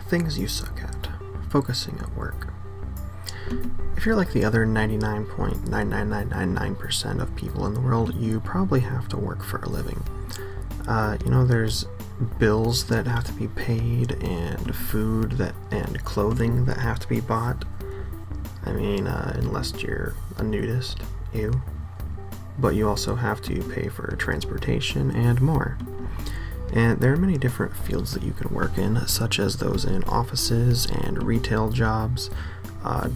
Things you suck at. Focusing at work. If you're like the other 99.99999% of people in the world, you probably have to work for a living. There's bills that have to be paid, and food and clothing that have to be bought. Unless you're a nudist, ew. But you also have to pay for transportation and more. And there are many different fields that you can work in, such as those in offices and retail jobs,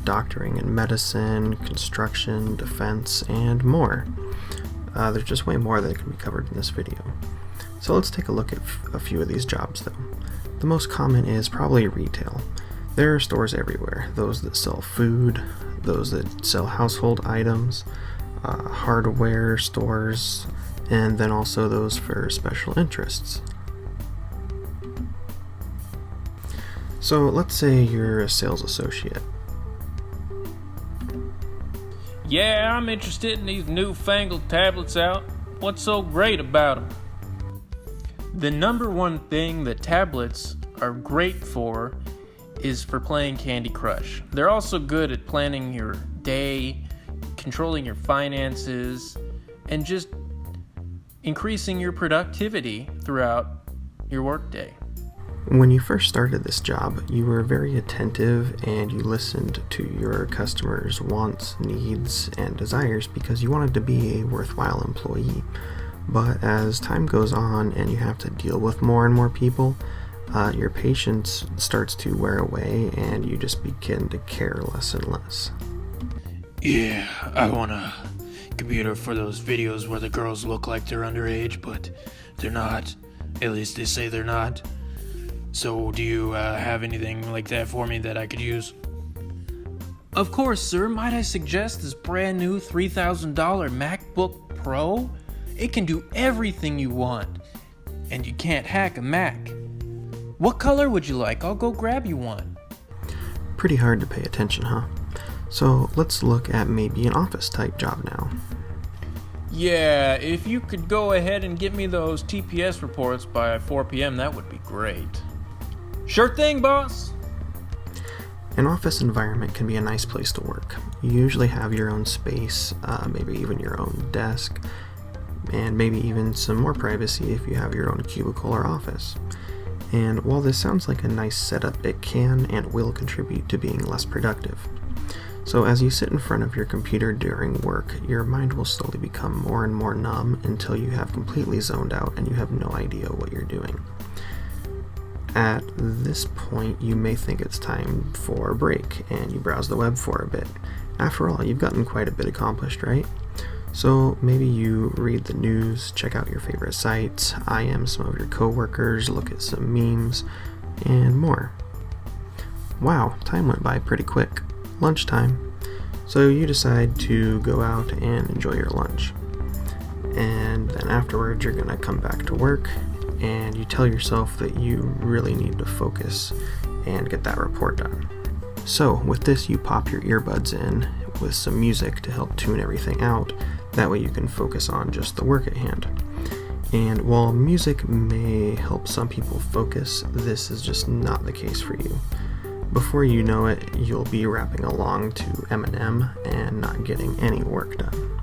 doctoring and medicine, construction, defense, and more. There's just way more that can be covered in this video. So let's take a look at a few of these jobs though. The most common is probably retail. There are stores everywhere, those that sell food, those that sell household items, hardware stores, and then also those for special interests. So let's say you're a sales associate. Yeah, I'm interested in these newfangled tablets out. What's so great about them? The number one thing that tablets are great for is for playing Candy Crush. They're also good at planning your day, controlling your finances, and just increasing your productivity throughout your workday. When you first started this job, you were very attentive and you listened to your customers' wants, needs, and desires because you wanted to be a worthwhile employee. But as time goes on and you have to deal with more and more people, your patience starts to wear away and you just begin to care less and less. Yeah, I want a computer for those videos where the girls look like they're underage, but they're not. At least they say they're not. So do you have anything like that for me that I could use? Of course, sir. Might I suggest this brand new $3,000 MacBook Pro? It can do everything you want, and you can't hack a Mac. What color would you like? I'll go grab you one. Pretty hard to pay attention, huh? So let's look at maybe an office type job now. Yeah, if you could go ahead and get me those TPS reports by 4 p.m., that would be great. Sure thing, boss. An office environment can be a nice place to work. You usually have your own space, maybe even your own desk, and maybe even some more privacy if you have your own cubicle or office. And while this sounds like a nice setup, it can and will contribute to being less productive. So as you sit in front of your computer during work, your mind will slowly become more and more numb until you have completely zoned out and you have no idea what you're doing. At this point, you may think it's time for a break and you browse the web for a bit. After all, you've gotten quite a bit accomplished, right? So maybe you read the news, check out your favorite sites, IM some of your coworkers, look at some memes, and more. Wow, time went by pretty quick. Lunchtime. So you decide to go out and enjoy your lunch. And then afterwards you're gonna come back to work and you tell yourself that you really need to focus and get that report done. So with this, you pop your earbuds in with some music to help tune everything out. That way you can focus on just the work at hand. And while music may help some people focus, this is just not the case for you. Before you know it, you'll be rapping along to Eminem and not getting any work done.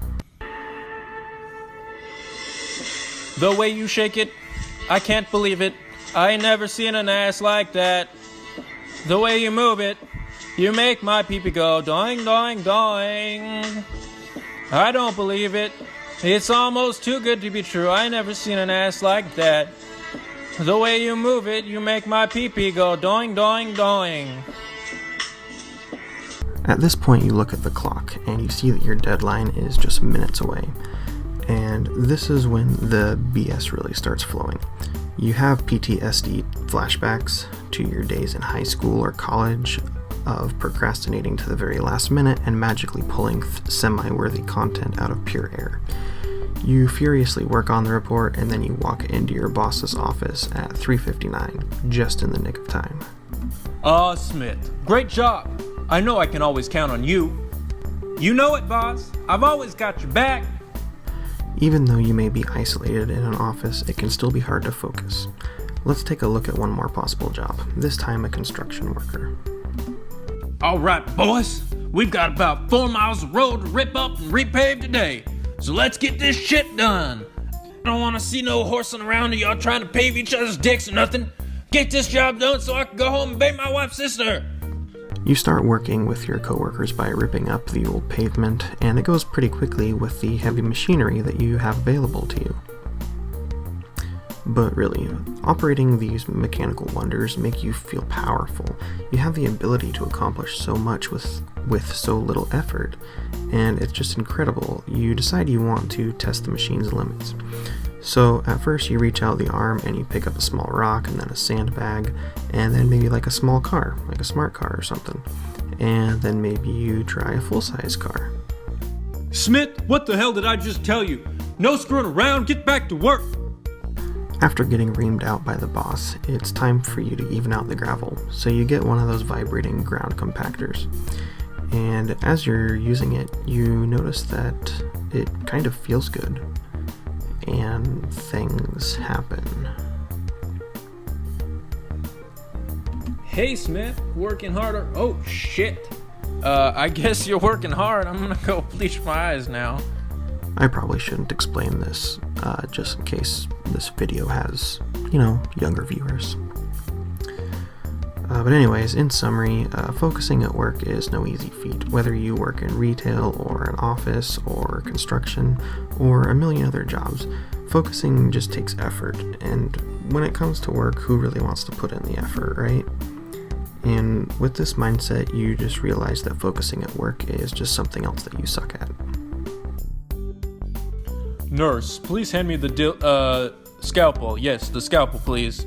The way you shake it, I can't believe it. I ain't never seen an ass like that. The way you move it, you make my pee-pee go doing, doing, doing. I don't believe it. It's almost too good to be true. I never seen an ass like that. The way you move it, you make my pee-pee go doing, doing, doing. At this point, you look at the clock and you see that your deadline is just minutes away. And this is when the BS really starts flowing. You have PTSD flashbacks to your days in high school or college of procrastinating to the very last minute and magically pulling semi-worthy content out of pure air. You furiously work on the report and then you walk into your boss's office at 3:59, just in the nick of time. Smith, great job. I know I can always count on you. You know it, boss. I've always got your back. Even though you may be isolated in an office, it can still be hard to focus. Let's take a look at one more possible job, this time a construction worker. Alright, boys, we've got about 4 miles of road to rip up and repave today, so let's get this shit done. I don't want to see no horsing around and y'all trying to pave each other's dicks or nothing. Get this job done so I can go home and bang my wife's sister. You start working with your coworkers by ripping up the old pavement, and it goes pretty quickly with the heavy machinery that you have available to you. But really, operating these mechanical wonders make you feel powerful. You have the ability to accomplish so much with so little effort, and it's just incredible. You decide you want to test the machine's limits. So at first you reach out the arm and you pick up a small rock and then a sandbag, and then maybe like a small car, like a smart car or something. And then maybe you try a full-size car. Smith, what the hell did I just tell you? No screwing around, get back to work! After getting reamed out by the boss, it's time for you to even out the gravel, so you get one of those vibrating ground compactors. And as you're using it, you notice that it kind of feels good, and things happen. Hey Smith, working harder. Oh shit. I guess you're working hard. I'm gonna go bleach my eyes now. I probably shouldn't explain this, just in case this video has, younger viewers. But anyways, in summary, focusing at work is no easy feat, whether you work in retail or an office or construction or a million other jobs. Focusing just takes effort, and when it comes to work, who really wants to put in the effort, right? And with this mindset, you just realize that focusing at work is just something else that you suck at. Nurse, please hand me the scalpel. Yes, the scalpel, please.